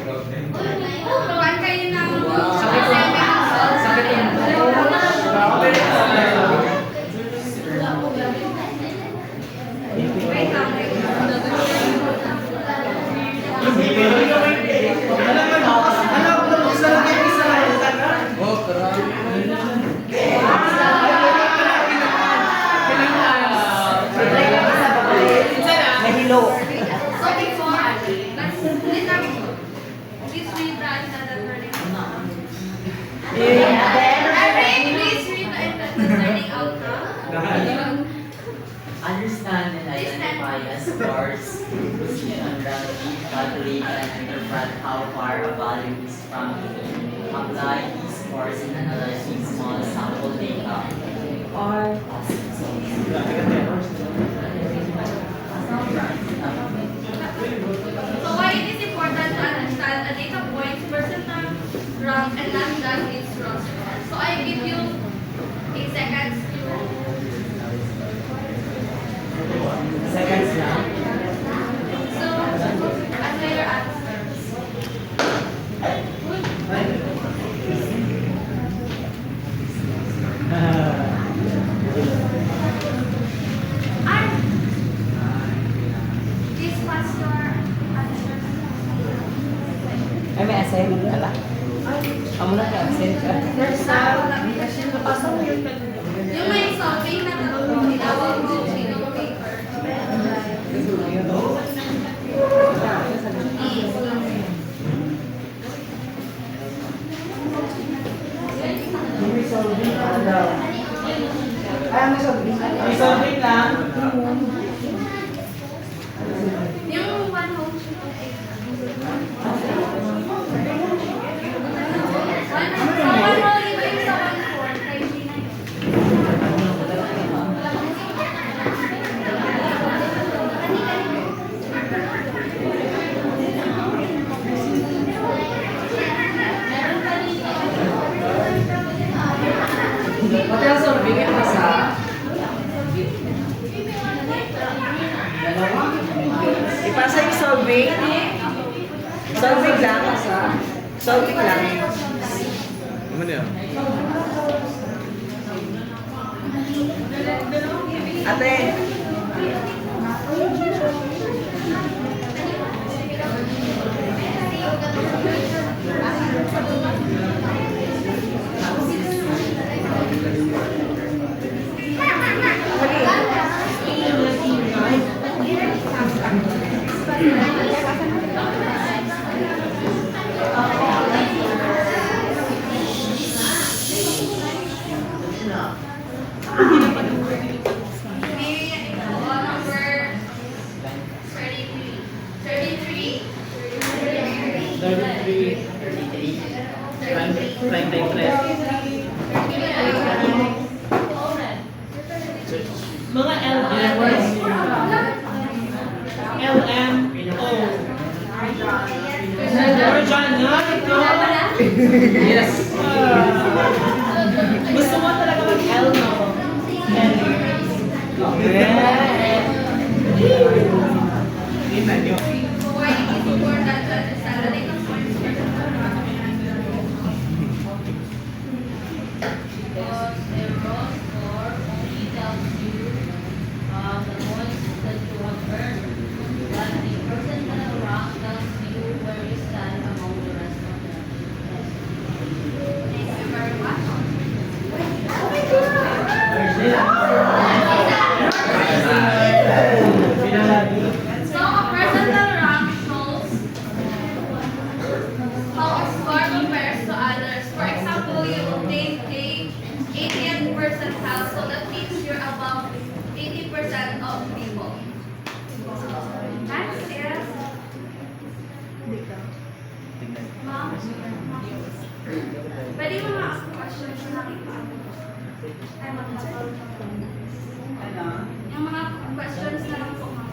Tuwan kayo ng Sakit yung wait lang. Nahilo. So before, let's ulit namin ito. Please read the intended learning outcome. Eric, please read the intended learning outcome. Understand and identify as scores, position value, calculate and interpret how far a value is from it. Apply these scores in analyzing small sample data. Or So why it is important to understand a data point, percentile, rank, and lambda its rows. So I give you 8 seconds to Seconds lang. so answer your answers. And this was your answer. Ay, may assignment ka lang. Amo na ka-absent ka. Yung may solving na tinawag mo sino paper. Resolving lang. Yung one home sheet of eight. Someone will leave yung sa one four kay Gina yun. Pati ang solving ito sa dalawa. Ipasa yung solving. Solving lang sa solving lang. Ano yan? Ate. Number 33. 33. 33. Mga LMO. Original ito. Yes. Gusto mo talaga mag-L, no? So why it is important to understand the data points percentile rank and lambda? Because a raw score only tells you the points that you have earned, but the percentile rank tells you where you stand among the rest of the test. Thank you very much. So a percentile rank shows how a score compares to others. For example, you obtain a 80th percentile, so that means you're above 80% of people. Next is Ma'am. Pwede mo ma-ask questions na ay mag-habang. Yung mga questions na lang po, ma'am.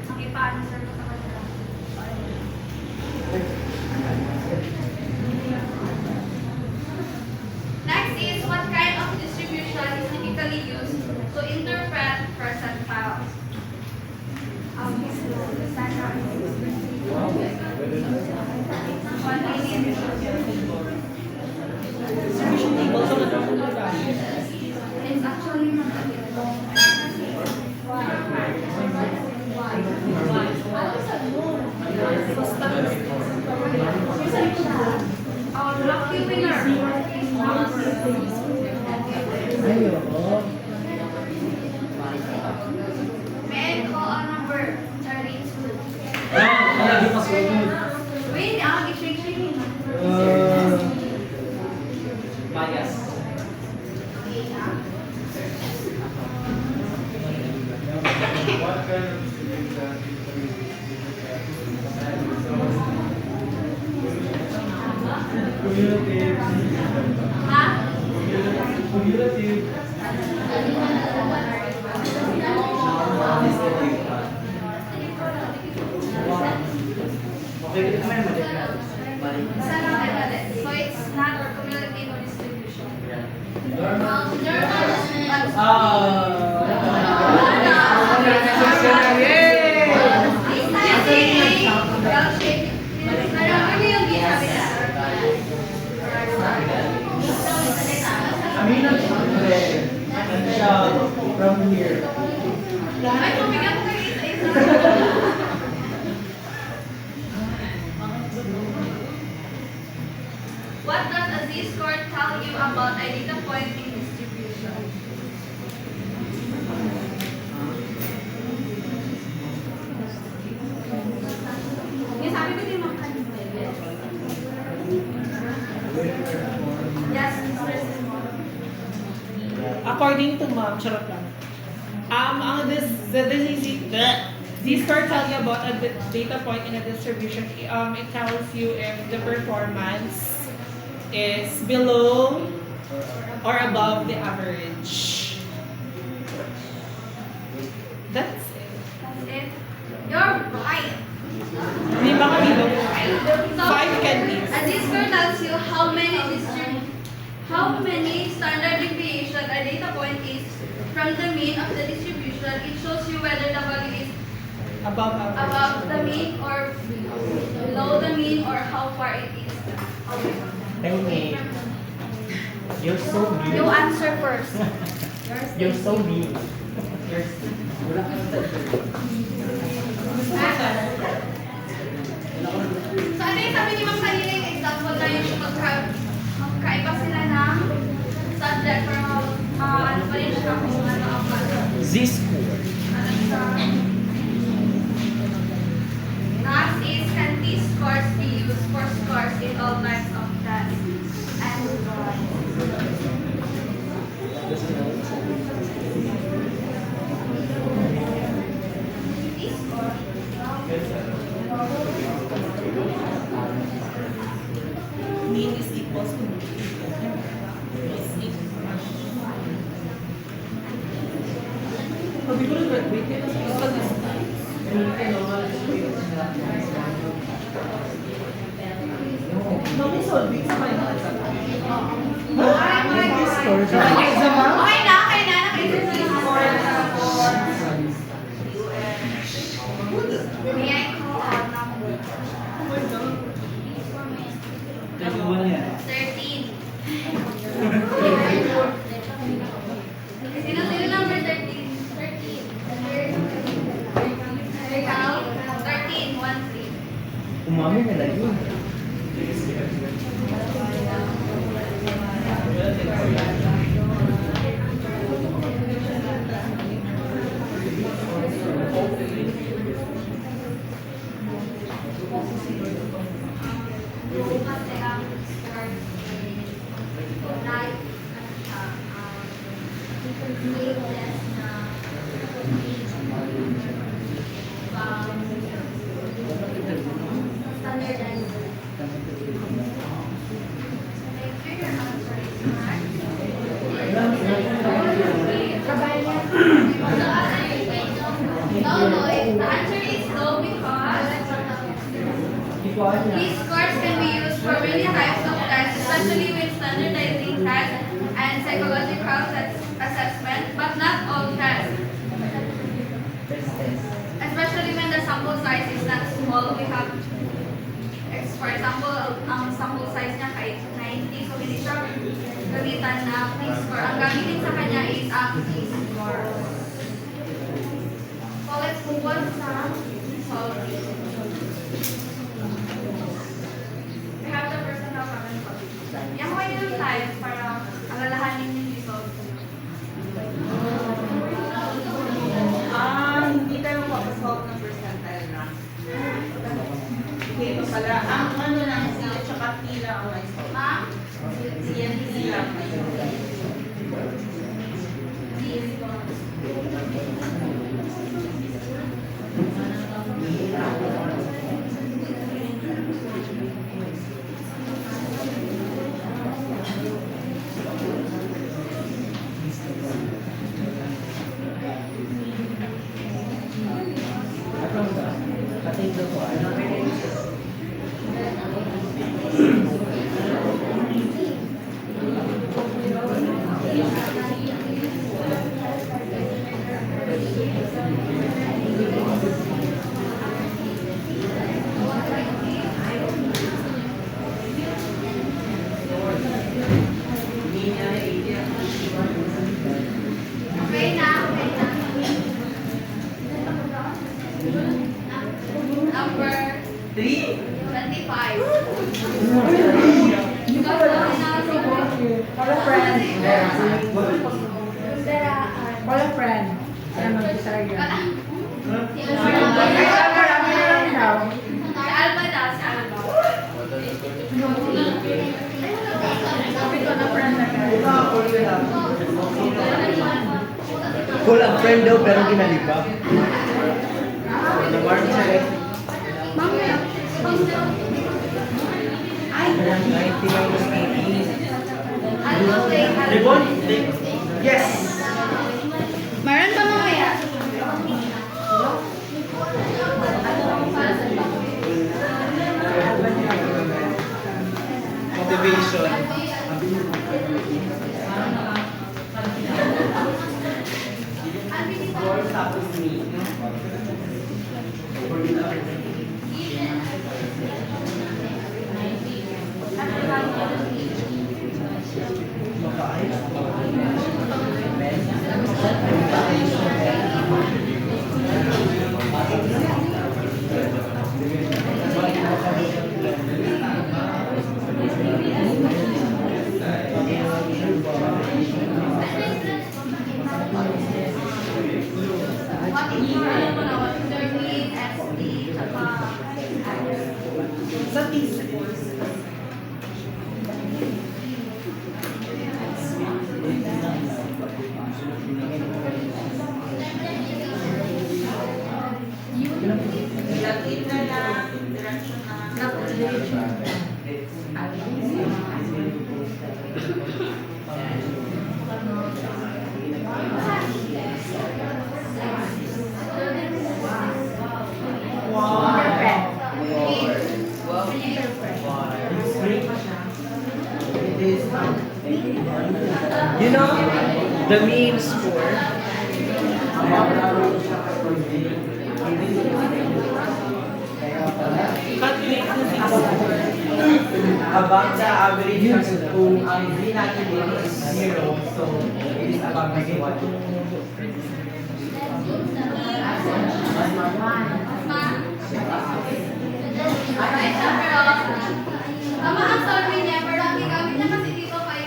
Makipa-answer ko sa kanila. Next is what kind of distribution is typically used to interpret percentiles? 1 minute. Distribution table, so nagkakong nagkakong. It's actually lucky winner. May I call a number? 32. Lagi pa sunod. Wait, i-shake. Bias. Ha? Isa lang ay mali. So it's not cumulative distribution. Normal. From here. Ay, pumigyan ko kayo isa-isa. What does a z-score tell you about a data point in distribution? Yung sabi ko din mga kanina. Yes, Mr. Simon. According to ma'am, charot lang. These score tell you about a data point in a distribution. It tells you if the performance is below or above the average. That's it. That's it. You're right. Di ba kami ba? So, 5 candies. a z-score tells you how many standard deviation a data point is from the mean of the distribution. It shows you whether the value is Above average. above the mean or below the mean or how far it is away from them. Hey, you're so mean. You answer first. You're so mean. You're So ano yung sabi ni Ma'am kanina yung example na yung magkaiba sila ng subject pero ano pa rin siya kung ano ang Z-score. Next is, can these scores be used for scores in all types of tests? And these scores. Mean is equals to mean. Is equal. Sabi ko rin, wait, ito this time. Mami, solving sa final exam. Okay na, naka-exercise. May I call a number? 13. Sino number 13? 13. Ikaw? 13, 1, 3. Umami na lagi. Kasi ang score life less na standardized. Make sure your answer is correct. No, the answer is no because these scores can be used for many types of tests, especially with standardizing tests and psychological assessment, but not all tests. Especially when the sample size is not small, we have For example, ang sample size niya kahit 90, so hindi siya gamitan na P-score. Ang gamitin sa kanya is ang P-score. So let's move on sa solving. We have the personal problem solving. Yan ko yung time para alalahanin yung result. Hindi tayo makasolve ng percentile na. Okay, ito pala. Ang ano lang, C at saka T lang ang may solve. Ma? C and T lang may solve. Okay na, okay na. Number 3? 25. Call a friend. Call a friend. Kaya mag-isarga. Ay, marami na lang daw. Si Alba daw, si Alba. Sabi ko na friend na guys. Call a friend daw pero ginalipa. Namark siya eh. Ay, 90 minus 80. Alba, wait. Ribbon? Yes! Meron pa mamaya? Motivation. What is your, ano mo na, what is your need, ST, tsaka Sa T scores. Relative na lang, direction na. You know, the mean score. Calculate the Above the average kung ang Z natin dito is 0, so it is above the 1. Ay, siya, pero tama ang solving niya, pero ang gigamit niya kasi dito kay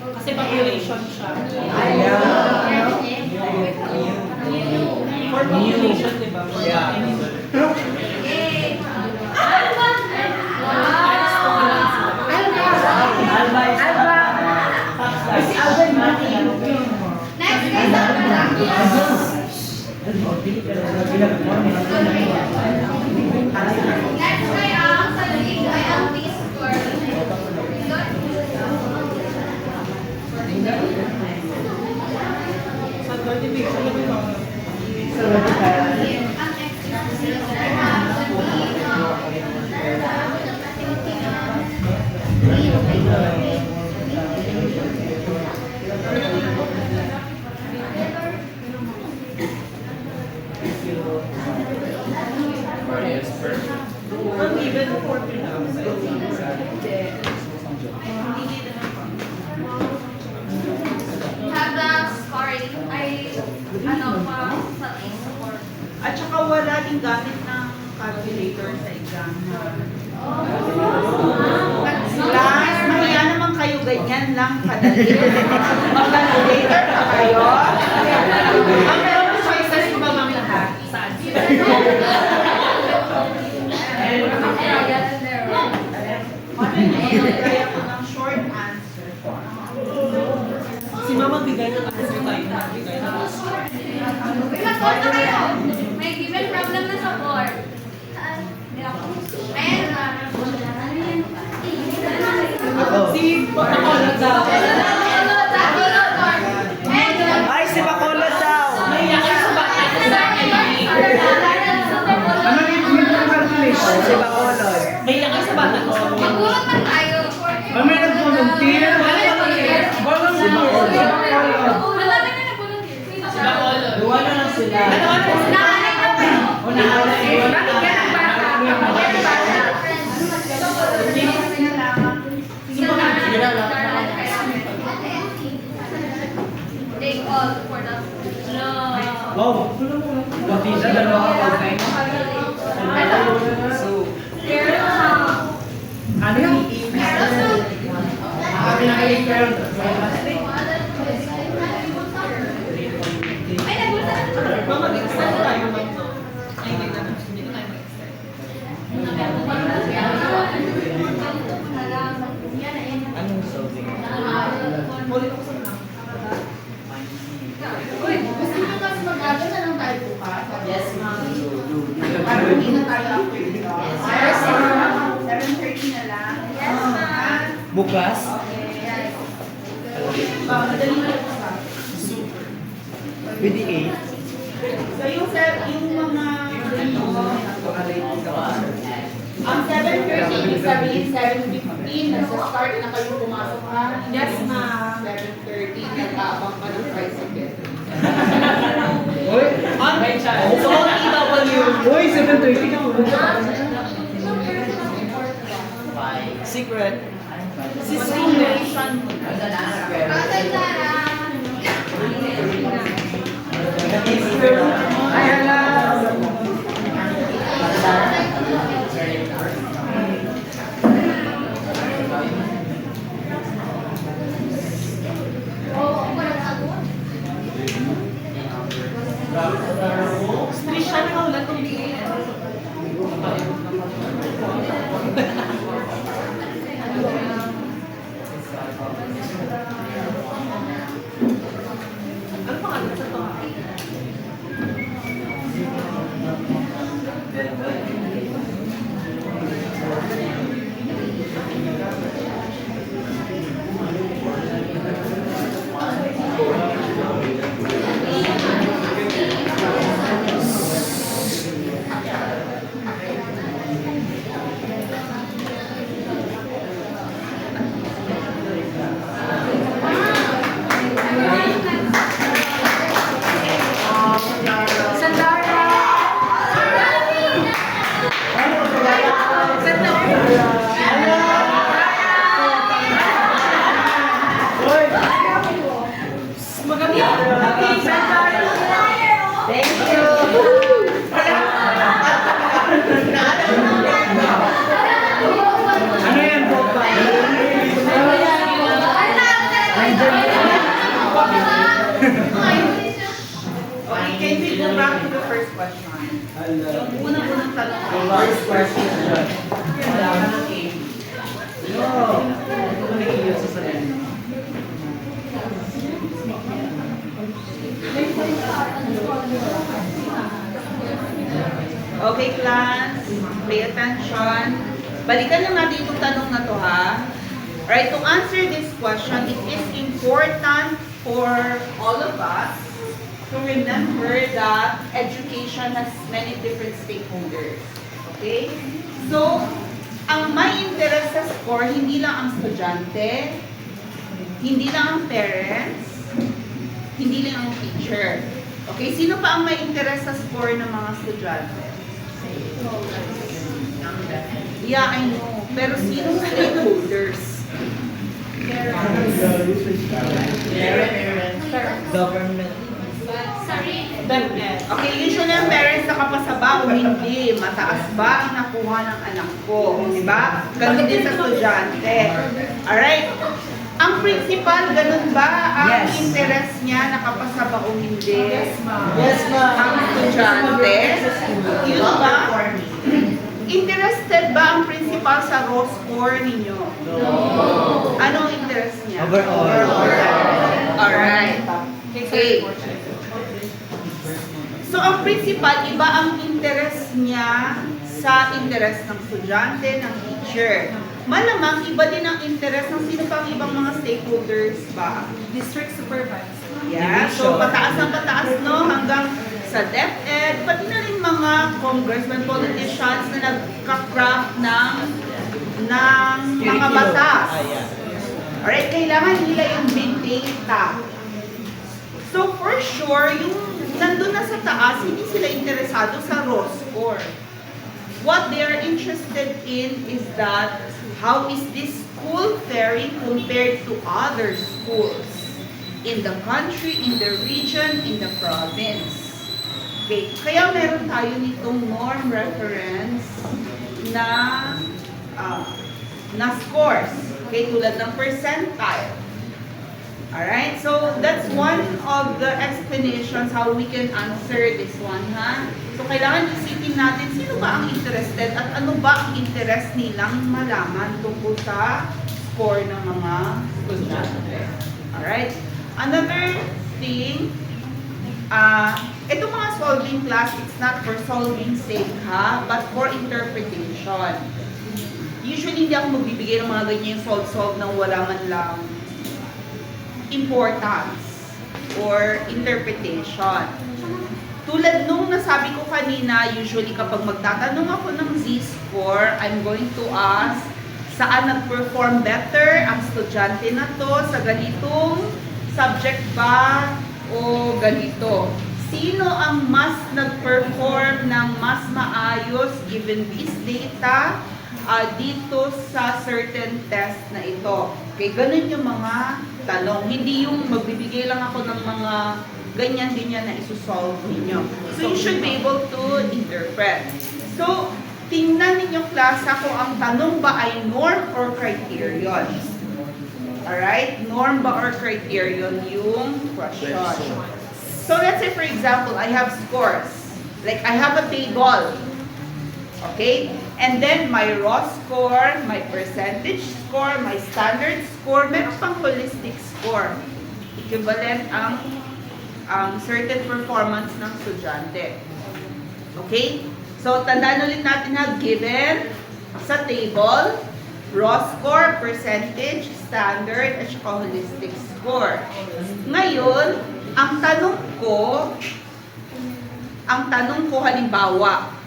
kasi population siya. For population, di ba? For Yeah. Yay! Alba! Alba is Si Alvin Mati. Next is Alba. Next kay ang saling ay ang P-score. Sa certification, di ba? Ang extra I have the Ma'am, even for pre-labs, I think. Have the scoring ay pa sa score. At saka wala din gamit ng calculator sa exam. Class, mahiya naman kayo, ganyan lang kadali. Mag-calculator pa kayo. Ang meron ng choices ko ba mga lahat? Saan? Kaya ko ng short answer. Si Mama bigay ng answer tayo na bigay ng answer. Uy, mag-vote na kayo. May given problem na sa board. Ayan na. Si Bacolod daw. Ay, si Bacolod daw. Mahiya kayo sa bata. Si Bacolod. Mahiya kayo sa bata ko. Magulot man tayo. Kami nag-volunteer. Si Bacolod. Malapit na nag-volunteer. Si Bacolod. Duwa na lang sila. Nahanay na kayo. Bakit yan ang bata? Bakit ang bata? Take all for the Wow. Batisa, dalawa ka pa. Ano yung Ay, nagulot na. Ma'am, mag-extend tayo ma'am to. Ay, hindi na. Hindi na tayo mag-extend. Anong solving? Ulit ako sa mga. Uy, Gusto nyo kasi mag-ano na lang tayo bukas? Yes, ma'am. Para hindi na tayo after dito. Yes, 7:30 na lang. yes, ma'am. bukas? Yes. Madali na lang sa. With the 8? So yung mga ang 7:30 ibig sabihin 7:15 nagsa-start na kayo pumasok ha? Yes, ma'am. 7:30 nag-aabang ka ng tricycle. Uy! So, OTW. Uy, 7:30 ka po. Secret. Si simulation. Tatay Clara. Ay, hala. Trisha na ulat ng BAN. Ano pangalan sa to? Ano yan po pa? Okay, can we go back to the first question? Yung unang-unang tanong. First question. Wala ka ng A. Okay, class. Pay attention. Balikan lang natin itong tanong na to, ha? Right, to answer this question, it is important for all of us to remember that education has many different stakeholders. Okay? So, ang may interest sa score, hindi lang ang estudyante, hindi lang ang parents, hindi lang ang teacher. Okay? Sino pa ang may interest sa score ng mga estudyante? Yeah, I know. Pero sinong stakeholders? Government. Okay, usually ang parents nakapasa ba o hindi? Mataas ba ang nakuha ng anak ko? Di ba? Ganun din sa estudyante. Alright. Ang principal, ganun ba ang Yes. interest niya? Nakapasa ba o hindi? Yes, ma'am. Ang estudyante? Yun ba? Interested ba ang principal sa raw score ninyo? No. Anong interest niya? Overall. Alright. Okay. So, ang principal, iba ang interest niya sa interest ng estudyante, ng teacher. Malamang, iba din ang interest ng sino pang ibang mga stakeholders ba? District supervisor. Yeah, so pataas ng pataas, no? Hanggang sa DepEd, pati na rin mga congressmen, politicians na nagka-craft ng mga batas. Alright, kailangan nila yung big data. So for sure, yung nandun na sa taas, hindi sila interesado sa raw score. What they are interested in is that how is this school faring compared to other schools in the country, in the region, in the province. Okay, kaya meron tayo nitong norm reference na scores. Okay, tulad ng percentile. Alright, so that's one of the explanations how we can answer this one, ha? So kailangan isipin natin sino ba ang interested at ano ba ang interest nilang malaman tungkol sa score ng mga estudyante. Alright, another thing, itong mga solving class, it's not for solving sake, ha? But for interpretation. Usually, hindi ako magbibigay ng mga ganyan solve nang wala man lang importance or interpretation. Tulad nung nasabi ko kanina, usually kapag magtatanong ako ng Z-score, I'm going to ask, saan nag-perform better ang estudyante na to sa ganitong subject ba o ganito? Sino ang mas nag-perform ng mas maayos given this data dito sa certain test na ito? Okay, ganun yung mga tanong. Hindi yung magbibigay lang ako ng mga ganyan-ganyan na isusolve ninyo. So, you should be able to interpret. So, tingnan ninyong klasa kung ang tanong ba ay norm or criterion. Alright? Norm ba or criterion yung question. So, let's say for example, I have scores. Like, I have a table. Okay? And then, my raw score, my percentage score, my standard score, meron pang holistic score. Equivalent ang certain performance ng estudyante. Okay? So, tandaan ulit natin na given sa table, raw score, percentage, standard, at saka holistic score. Ngayon, ang tanong ko halimbawa,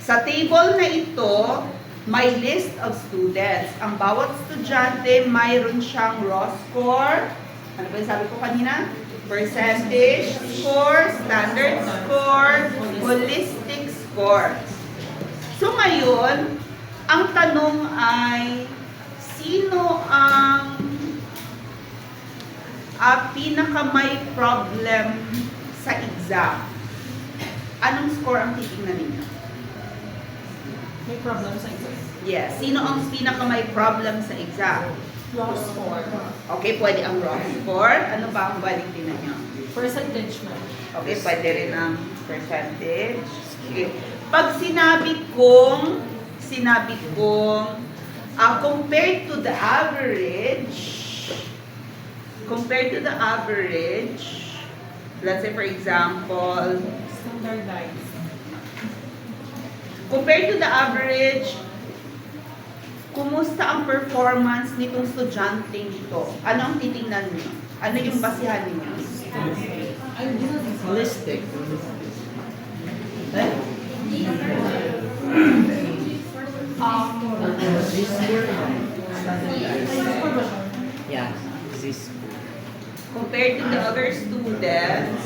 sa table na ito, may list of students. Ang bawat estudyante, mayroon siyang raw score. Ano ba yung sabi ko kanina? Percentage score, standard score, holistic score. So ngayon, ang tanong ay, sino ang pinaka may problem sa exam? Anong score ang titingnan ninyo? May problem sa exam. Yes. Sino ang pinaka may problem sa exam? Raw score. Okay, pwede ang raw score. Ano ba ang pwedeng tingnan nyo? Percentage mo. Okay, pwede rin ang percentage. Okay. Pag sinabi kong compared to the average, let's say for example, Standardized. compared to the average, kumusta ang performance nitong estudyante ito? Ano ang titingnan niyo? Ano yung basihan niyo? Holistic. Yeah, this. Compared to the other students,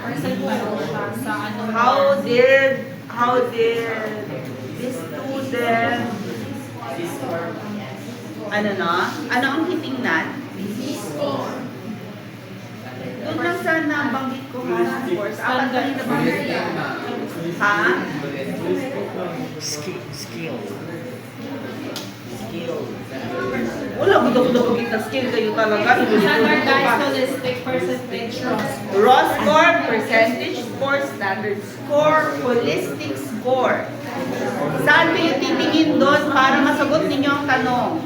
Percentile siya sa ano. how did how did this student, ano na? Ano ang titingnan? Doon lang sa nabanggit ko ha, scores. Apat na rin nabanggit ko. Ha? Skill. Wala mo daw nabanggit na skill kayo talaga. Standardized holistic percentage loss. Raw score, percentage score, standard score, holistic score. Saan kayo titingin doon para masagot ninyo ang tanong?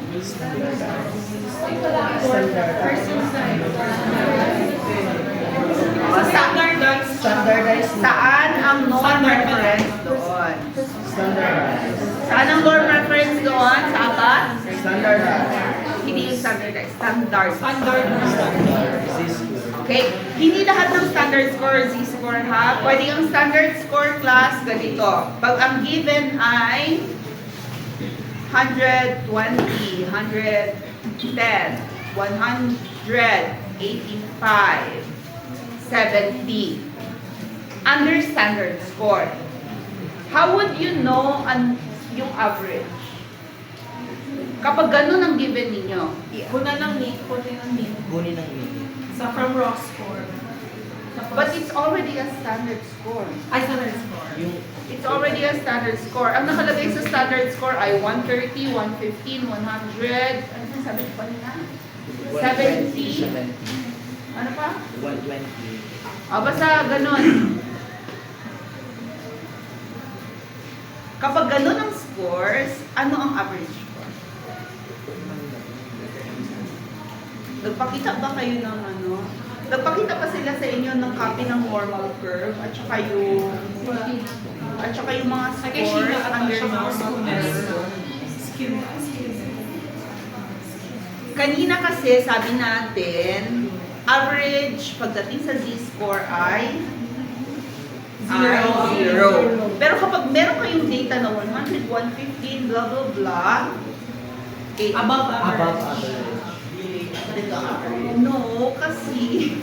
Standardized. Saan ang norm reference doon? Standardized. Saan ang norm reference doon? Sa apat? Standardized. Hindi yung standardized. Standard. Z-score. Okay? Hindi lahat ng standard score Z-score ha. Pwede ang standard score class ganito. Pag ang given ay 120, 110, 185, 70. Under standard score. How would you know yung average? Kapag ganun ang given ninyo. Kuna ng mean, kunin ng mean. Kunin ng mean. Sa from raw score. But it's already a standard score. Ay, standard score. It's already a standard score. Ang nakalagay sa standard score ay 130, 115, 100. Ano yung sabi ko kanina? 70. Ano pa? 120. Basta ganun. Kapag ganun ang scores, ano ang average score? Nagpakita ba kayo ng ano? Nagpakita pa sila sa inyo ng copy ng normal curve at saka yung mga scores under normal curve. Kanina kasi sabi natin, average pagdating sa z-score ay zero. Pero kapag meron kayong data na 100, 115, blah blah blah, okay, Above Above average. average. no, kasi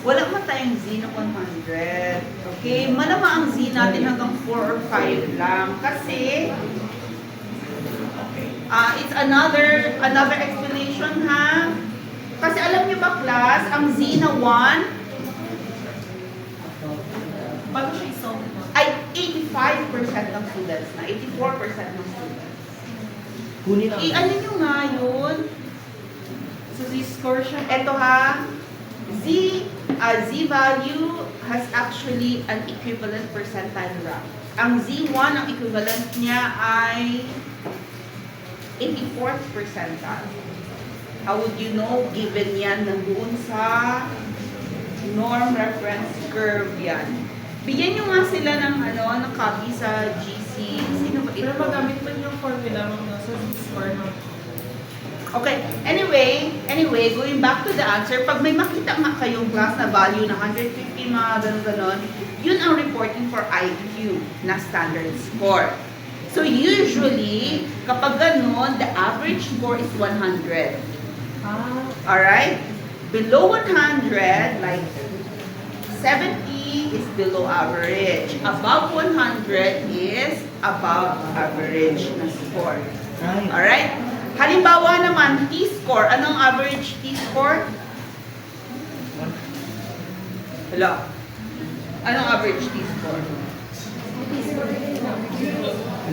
wala pa tayong z na 100. Okay, malamang ang z natin hanggang 4 or 5 lang. Kasi it's another explanation ha. Kasi alam niyo ba class, ang z na 1 Bago siya isolve mo. ay 85% ng students na, 84% ng students. Kunin ang Ano nyo nga yun? So, z-score siya. Ito ha, z value has actually an equivalent percentile rank. Ang Z1, ang equivalent niya ay 84th percentile. How would you know? Given yan nandoon sa norm reference curve yan. Bigyan nyo nga sila ng ng copy sa GC. Sino ba ito? Pero magamit man yung formula mo sa z-score mo. Okay, anyway, going back to the answer, pag may makita nga kayong class na value na 150, mga ganon, yun ang reporting for IQ na standard score. So usually, kapag ganon, the average score is 100. Alright? Below 100, like 70 is below average. Above 100 is above average na score. Alright? Halimbawa naman, T-score. Anong average T-score? Hello? Anong average T-score?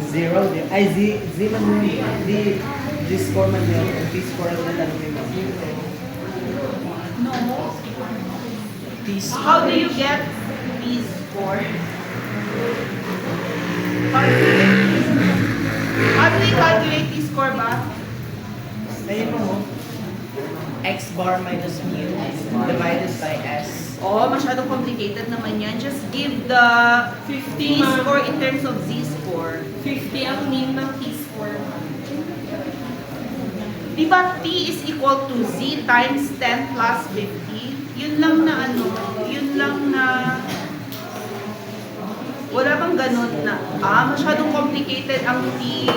Zero. Ay, Z man yun. Z-score man yun. T-score ang natanong mo. No. How do you get T-score? How do you calculate T-score ba? Ayun mo. X bar minus mu divided by S. Oh, masyadong complicated naman yan. Just give the 50 T-score in terms of Z-score. 50 ang mean ng t-score. Di ba T is equal to Z times 10 plus 50? Yun lang na wala bang ganun na, masyadong complicated ang T.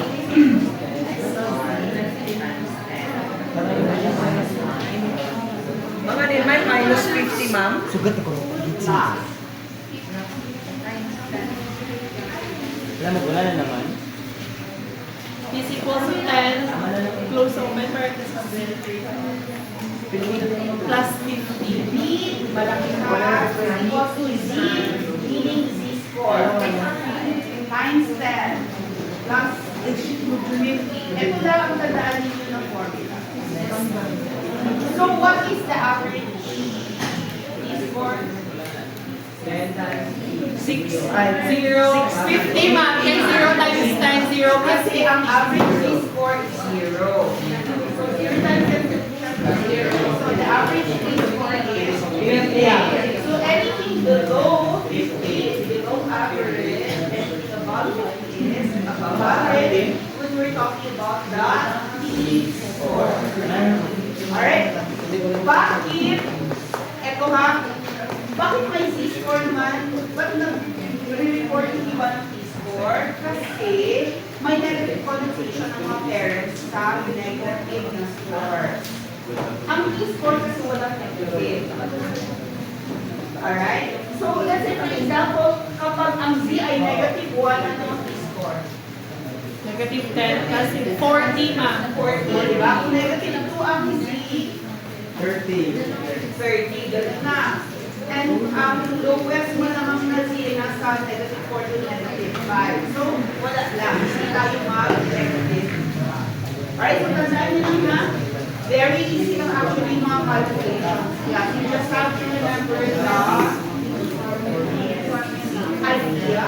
Mga may minus 50, ma'am. Sugat ako. Wala na naman. Is equals to 10, close open parenthesis, plus 50. B, malaki ka, is equal to Z, meaning Z score. Times 10 plus 50. Ito lang ang tandaan ninyo ng formula. So, what is the average Z score? 6, 0, 50 ma'am. 10, 0 times 10, 0 plus Kasi ang average Z score is 0. So, 0 times 10 is 0. So, the average Z score is 50. So, anything below 50 is below average. Anything above 50 is above average. When we're talking about the Z score. Alright? Bakit? Eto ha. Bakit may Z-score naman? Ba't nag-report yung iba ng Z-score? Kasi may negative connotation ng mga parents sa negative na score. Ang Z-score kasi walang negative. Alright? So, let's say for example, kapag ang Z ay negative 1, ano ang Z-score? negative 10 plus 40 ma'am. 40, di ba? Kung negative 2 ang Z, 30. 30, ganun na. And ang lowest mo namang na Z ay nasa negative 4 to negative 5. So, wala lang. Hindi tayo mag-negative. Alright, so tandaan nyo lang ha. Very easy lang actually mga calculations. Yeah, you just have to remember the idea.